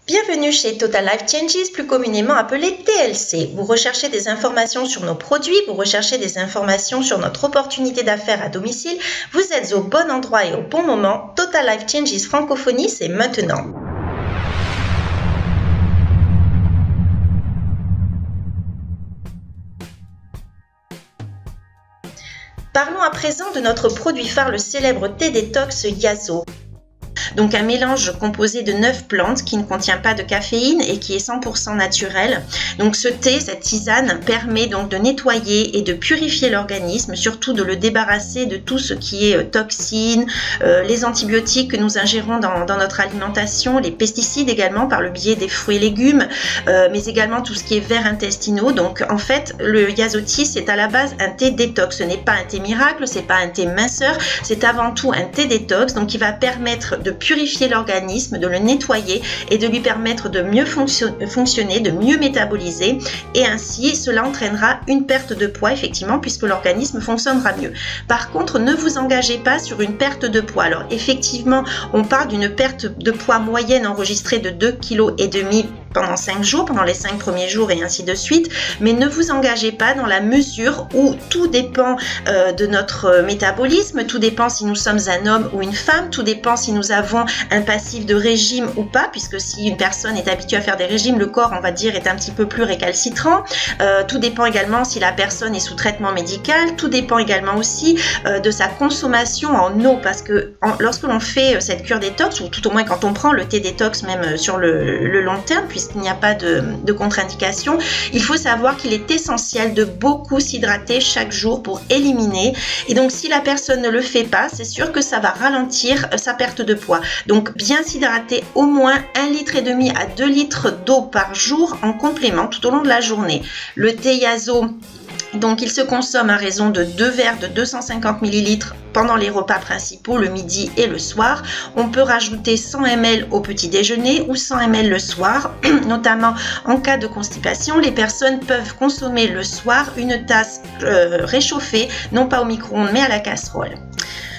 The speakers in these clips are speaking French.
Bienvenue chez Total Life Changes, plus communément appelé TLC. Vous recherchez des informations sur nos produits, vous recherchez des informations sur notre opportunité d'affaires à domicile. Vous êtes au bon endroit et au bon moment. Total Life Changes Francophonie, c'est maintenant. Parlons à présent de notre produit phare, le célèbre thé détox Yazo. Donc un mélange composé de 9 plantes qui ne contient pas de caféine et qui est 100% naturel. Donc ce thé, cette tisane, permet donc de nettoyer et de purifier l'organisme, surtout de le débarrasser de tout ce qui est toxines, les antibiotiques que nous ingérons dans notre alimentation, les pesticides également par le biais des fruits et légumes, mais également tout ce qui est vers intestinaux. Donc en fait, le Yazo Tea, c'est à la base un thé détox. Ce n'est pas un thé miracle, c'est pas un thé minceur, c'est avant tout un thé détox, donc qui va permettre de purifier l'organisme, de le nettoyer et de lui permettre de mieux fonctionner, de mieux métaboliser, et ainsi cela entraînera une perte de poids effectivement puisque l'organisme fonctionnera mieux. Par contre, ne vous engagez pas sur une perte de poids. Alors effectivement, on parle d'une perte de poids moyenne enregistrée de 2,5 kg pendant 5 jours, pendant les 5 premiers jours et ainsi de suite, mais ne vous engagez pas dans la mesure où tout dépend de notre métabolisme, tout dépend si nous sommes un homme ou une femme, tout dépend si nous avons un passif de régime ou pas, puisque si une personne est habituée à faire des régimes, le corps, on va dire, est un petit peu plus récalcitrant. Tout dépend également si la personne est sous traitement médical, tout dépend également aussi de sa consommation en eau, parce que lorsque l'on fait cette cure détox, ou tout au moins quand on prend le thé détox même sur le long terme, puisqu'il n'y a pas de contre-indication, il faut savoir qu'il est essentiel de beaucoup s'hydrater chaque jour pour éliminer. Et donc si la personne ne le fait pas, c'est sûr que ça va ralentir sa perte de poids. Donc bien s'hydrater, au moins 1,5 litre à 2 litres d'eau par jour en complément tout au long de la journée. Le thé Yazo, donc il se consomme à raison de 2 verres de 250 ml pendant les repas principaux, le midi et le soir. On peut rajouter 100 ml au petit déjeuner ou 100 ml le soir, notamment en cas de constipation. Les personnes peuvent consommer le soir une tasse réchauffée, non pas au micro-ondes mais à la casserole.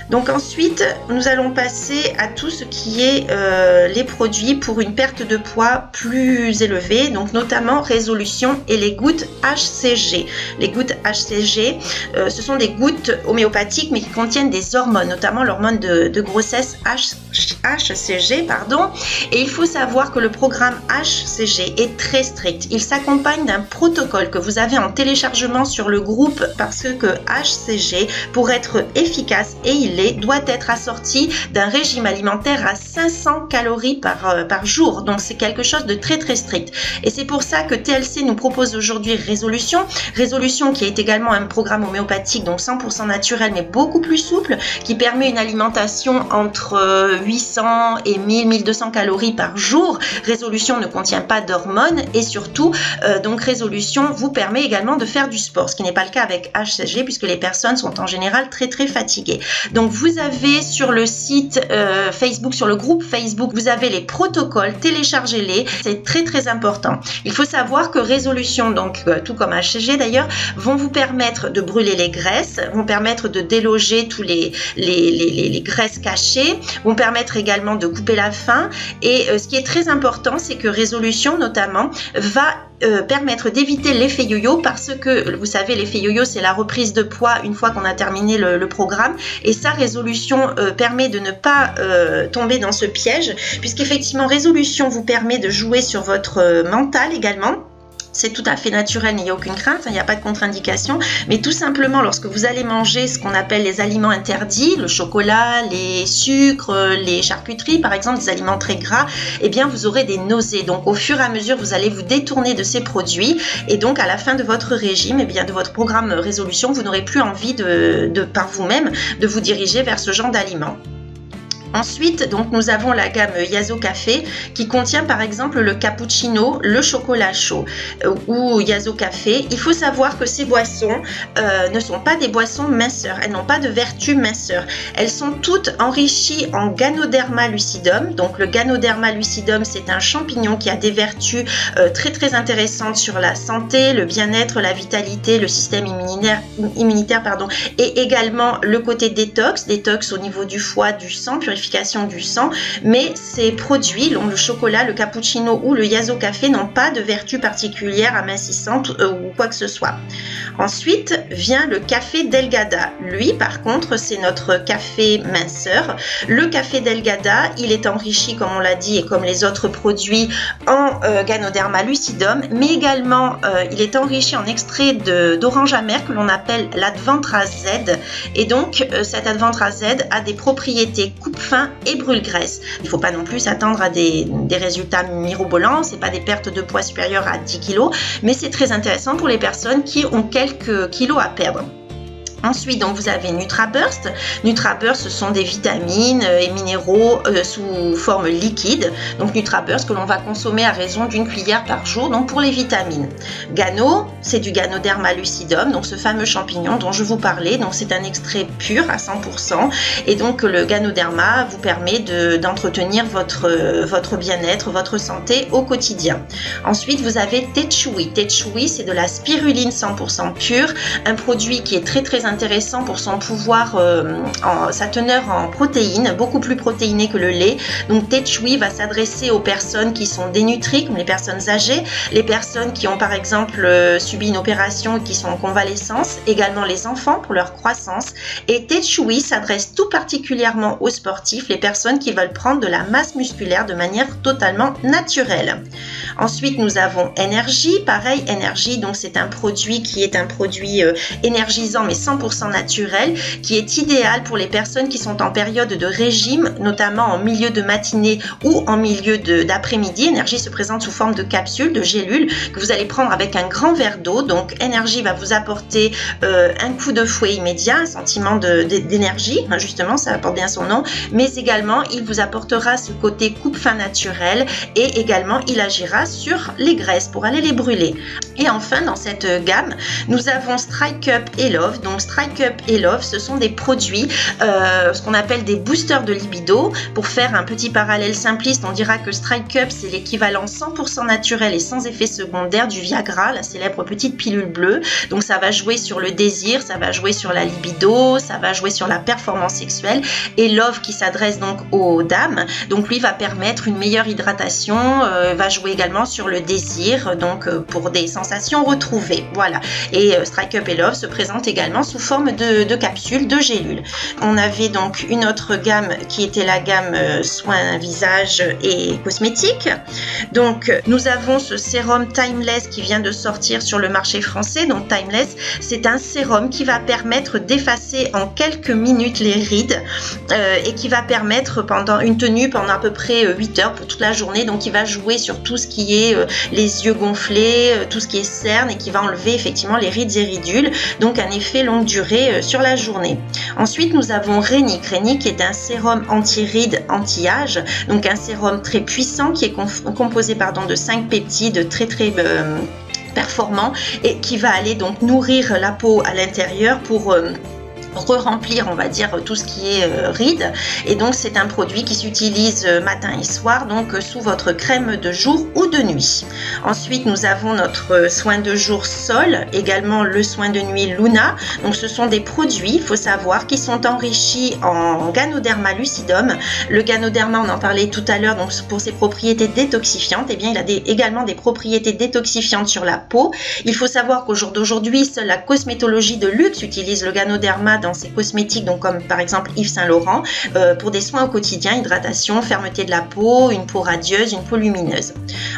Donc ensuite, nous allons passer à tout ce qui est les produits pour une perte de poids plus élevée, donc notamment Résolution et les gouttes HCG. Les gouttes HCG, ce sont des gouttes homéopathiques mais qui contiennent des hormones, notamment l'hormone de grossesse HCG, pardon. Et il faut savoir que le programme HCG est très strict. Il s'accompagne d'un protocole que vous avez en téléchargement sur le groupe, parce que HCG, pour être efficace et il doit être assorti d'un régime alimentaire à 500 calories par jour. Donc c'est quelque chose de très très strict. Et c'est pour ça que TLC nous propose aujourd'hui Résolution. Résolution qui est également un programme homéopathique, donc 100% naturel mais beaucoup plus souple, qui permet une alimentation entre 800 et 1000-1200 calories par jour. Résolution ne contient pas d'hormones et surtout, donc Résolution vous permet également de faire du sport, ce qui n'est pas le cas avec HCG puisque les personnes sont en général très très fatiguées. Donc vous avez sur le site Facebook, sur le groupe Facebook, vous avez les protocoles, téléchargez-les, c'est très très important. Il faut savoir que Résolution, donc tout comme HCG d'ailleurs, vont vous permettre de brûler les graisses, vont permettre de déloger tous les graisses cachées, vont permettre également de couper la faim, et ce qui est très important, c'est que Résolution notamment va permettre d'éviter l'effet yo-yo, parce que vous savez, l'effet yo-yo c'est la reprise de poids une fois qu'on a terminé le programme, et sa Résolution permet de ne pas tomber dans ce piège, puisqu'effectivement Résolution vous permet de jouer sur votre mental également. C'est tout à fait naturel, il n'y a aucune crainte, il n'y a pas de contre-indication, mais tout simplement lorsque vous allez manger ce qu'on appelle les aliments interdits, le chocolat, les sucres, les charcuteries par exemple, des aliments très gras, eh bien vous aurez des nausées. Donc au fur et à mesure vous allez vous détourner de ces produits, et donc à la fin de votre régime, eh bien de votre programme Résolution, vous n'aurez plus envie par vous-même de vous diriger vers ce genre d'aliments. Ensuite, donc, nous avons la gamme Yazo Café qui contient par exemple le cappuccino, le chocolat chaud ou Yazo Café. Il faut savoir que ces boissons ne sont pas des boissons minceurs, elles n'ont pas de vertu minceur. Elles sont toutes enrichies en Ganoderma lucidum. Donc le Ganoderma lucidum, c'est un champignon qui a des vertus très très intéressantes sur la santé, le bien-être, la vitalité, le système immunitaire, et également le côté détox au niveau du foie, du sang, purification purification du sang, mais ces produits, donc le chocolat, le cappuccino ou le Yasso café, n'ont pas de vertu particulière amincissante ou quoi que ce soit. Ensuite vient le café Delgada. Lui, par contre, c'est notre café minceur. Le café Delgada, il est enrichi, comme on l'a dit, et comme les autres produits, en Ganoderma lucidum, mais également il est enrichi en extrait d'orange amère que l'on appelle l'Adventra Z. Et donc, cet Adventra Z a des propriétés coupe-faim et brûle-graisse. Il ne faut pas non plus s'attendre à des résultats mirobolants, ce n'est pas des pertes de poids supérieures à 10 kg, mais c'est très intéressant pour les personnes qui ont quelques kilos à perdre. Ensuite, donc, vous avez NutraBurst. NutraBurst, ce sont des vitamines et minéraux sous forme liquide. Donc, NutraBurst que l'on va consommer à raison d'une cuillère par jour, donc pour les vitamines. Gano, c'est du Ganoderma lucidum, donc ce fameux champignon dont je vous parlais. Donc, c'est un extrait pur à 100%. Et donc, le Ganoderma vous permet d'entretenir votre bien-être, votre santé au quotidien. Ensuite, vous avez Tetchui. Tetchui, c'est de la spiruline 100% pure, un produit qui est très intéressant pour son pouvoir, sa teneur en protéines, beaucoup plus protéiné que le lait. Donc Tetchui va s'adresser aux personnes qui sont dénutries, comme les personnes âgées, les personnes qui ont par exemple subi une opération et qui sont en convalescence, également les enfants pour leur croissance. Et Tetchui s'adresse tout particulièrement aux sportifs, les personnes qui veulent prendre de la masse musculaire de manière totalement naturelle. Ensuite, nous avons Energy. Pareil, Energy, donc c'est un produit qui est un produit énergisant mais 100% naturel, qui est idéal pour les personnes qui sont en période de régime, notamment en milieu de matinée ou en milieu d'après-midi. Energy se présente sous forme de capsule, de gélule, que vous allez prendre avec un grand verre d'eau. Donc Energy va vous apporter un coup de fouet immédiat, un sentiment d'énergie, justement, ça apporte bien son nom, mais également il vous apportera ce côté coupe-faim naturel et également il agira sur les graisses pour aller les brûler. Et enfin, dans cette gamme, nous avons Strike Up et Love. Donc Strike Up et Love, ce sont des produits, ce qu'on appelle des boosters de libido. Pour faire un petit parallèle simpliste, on dira que Strike Up, c'est l'équivalent 100% naturel et sans effet secondaire du Viagra, la célèbre petite pilule bleue. Donc ça va jouer sur le désir, ça va jouer sur la libido, ça va jouer sur la performance sexuelle. Et Love, qui s'adresse donc aux dames, donc lui va permettre une meilleure hydratation, va jouer également sur le désir, donc pour des sensations retrouvées. Voilà. Et Strike Up et Love se présente également sous forme de capsules, de gélules. On avait donc une autre gamme qui était la gamme soins visage et cosmétiques. Donc nous avons ce sérum Timeless qui vient de sortir sur le marché français. Donc Timeless, c'est un sérum qui va permettre d'effacer en quelques minutes les rides et qui va permettre pendant une tenue pendant à peu près 8 heures pour toute la journée. Donc il va jouer sur tout ce qui est les yeux gonflés, tout ce qui est cerne, et qui va enlever effectivement les rides et ridules. Donc un effet longue durée sur la journée. Ensuite, nous avons Renic. Renic est un sérum anti-rides, anti-âge, donc un sérum très puissant qui est composé de 5 peptides très performants et qui va aller donc nourrir la peau à l'intérieur pour re-remplir, on va dire, tout ce qui est rides. Et donc c'est un produit qui s'utilise matin et soir, donc sous votre crème de jour ou de nuit. Ensuite, nous avons notre soin de jour Sol, également le soin de nuit Luna. Donc ce sont des produits, il faut savoir, qui sont enrichis en Ganoderma lucidum. Le Ganoderma, on en parlait tout à l'heure, donc pour ses propriétés détoxifiantes, et bien il a également des propriétés détoxifiantes sur la peau. Il faut savoir qu'au jour d'aujourd'hui, seule la cosmétologie de luxe utilise le Ganoderma dans ses cosmétiques, donc comme par exemple Yves Saint Laurent, pour des soins au quotidien, hydratation, fermeté de la peau, une peau radieuse, une peau lumineuse.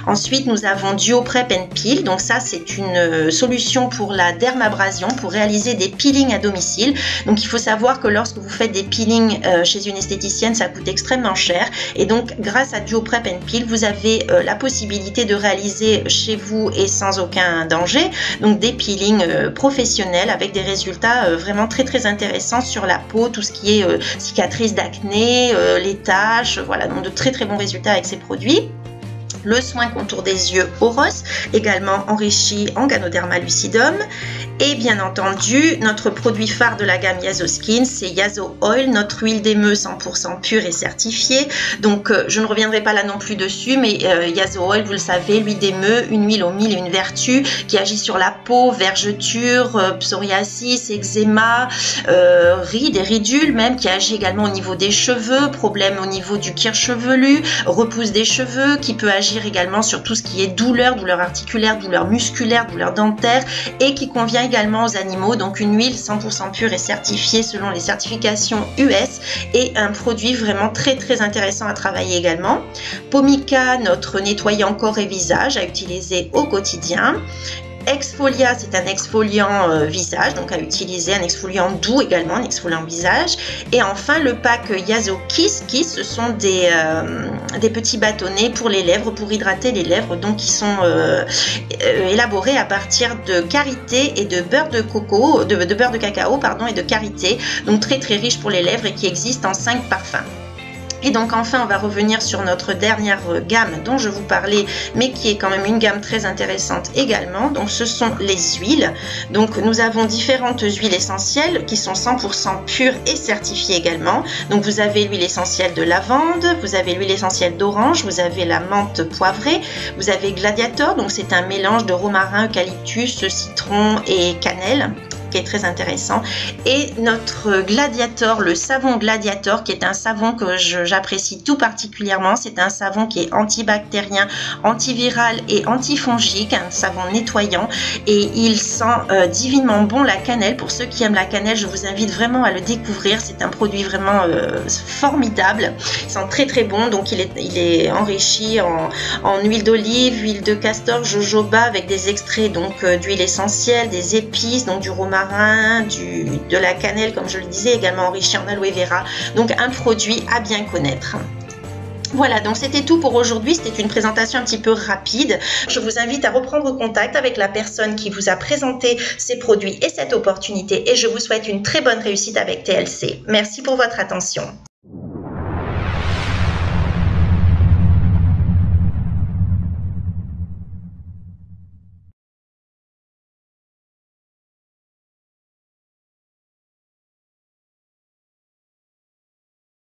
Ensuite, nous avons Duo Prep and Peel. Donc ça, c'est une solution pour la dermabrasion, pour réaliser des peelings à domicile. Donc il faut savoir que lorsque vous faites des peelings chez une esthéticienne, ça coûte extrêmement cher. Et donc grâce à Duo Prep and Peel, vous avez la possibilité de réaliser chez vous et sans aucun danger, donc des peelings professionnels avec des résultats vraiment très intéressant sur la peau, tout ce qui est cicatrices d'acné, les taches, voilà, donc de très bons résultats avec ces produits. Le soin contour des yeux Oros, également enrichi en Ganoderma lucidum. Et bien entendu, notre produit phare de la gamme Yaso Skin, c'est Yaso Oil, notre huile d'émeu 100% pure et certifiée. Donc, je ne reviendrai pas là non plus dessus, mais Yaso Oil, vous le savez, l'huile d'émeu, une huile aux mille et une vertus qui agit sur la peau, vergeture, psoriasis, eczéma, rides et ridules même, qui agit également au niveau des cheveux, problème au niveau du cuir chevelu, repousse des cheveux, qui peut agir également sur tout ce qui est douleur, douleur articulaire, douleur musculaire, douleur dentaire, et qui convient également aux animaux. Donc une huile 100% pure et certifiée selon les certifications US, et un produit vraiment très intéressant à travailler également. Pomica, notre nettoyant corps et visage à utiliser au quotidien. Exfolia, c'est un exfoliant visage, donc à utiliser, un exfoliant doux également, un exfoliant visage. Et enfin le pack Yaso Kiss, ce sont des petits bâtonnets pour les lèvres, pour hydrater les lèvres, donc qui sont élaborés à partir de karité et de beurre de coco, de beurre de cacao pardon, et de karité, donc très riche pour les lèvres et qui existe en 5 parfums. Et donc enfin on va revenir sur notre dernière gamme dont je vous parlais, mais qui est quand même une gamme très intéressante également. Donc ce sont les huiles. Donc nous avons différentes huiles essentielles qui sont 100% pures et certifiées également. Donc vous avez l'huile essentielle de lavande, vous avez l'huile essentielle d'orange, vous avez la menthe poivrée, vous avez Gladiator, donc c'est un mélange de romarin, eucalyptus, citron et cannelle, qui est très intéressant, et notre Gladiator, le savon Gladiator, qui est un savon que j'apprécie tout particulièrement. C'est un savon qui est antibactérien, antiviral et antifongique, un savon nettoyant, et il sent divinement bon la cannelle. Pour ceux qui aiment la cannelle, je vous invite vraiment à le découvrir. C'est un produit vraiment formidable, il sent très bon. Donc il est enrichi en huile d'olive, huile de castor, jojoba, avec des extraits donc d'huile essentielle, des épices, donc du romarin, de la cannelle, comme je le disais, également enrichi en aloe vera. Donc un produit à bien connaître. Voilà, donc c'était tout pour aujourd'hui. C'était une présentation un petit peu rapide. Je vous invite à reprendre contact avec la personne qui vous a présenté ces produits et cette opportunité, et je vous souhaite une très bonne réussite avec TLC. Merci pour votre attention.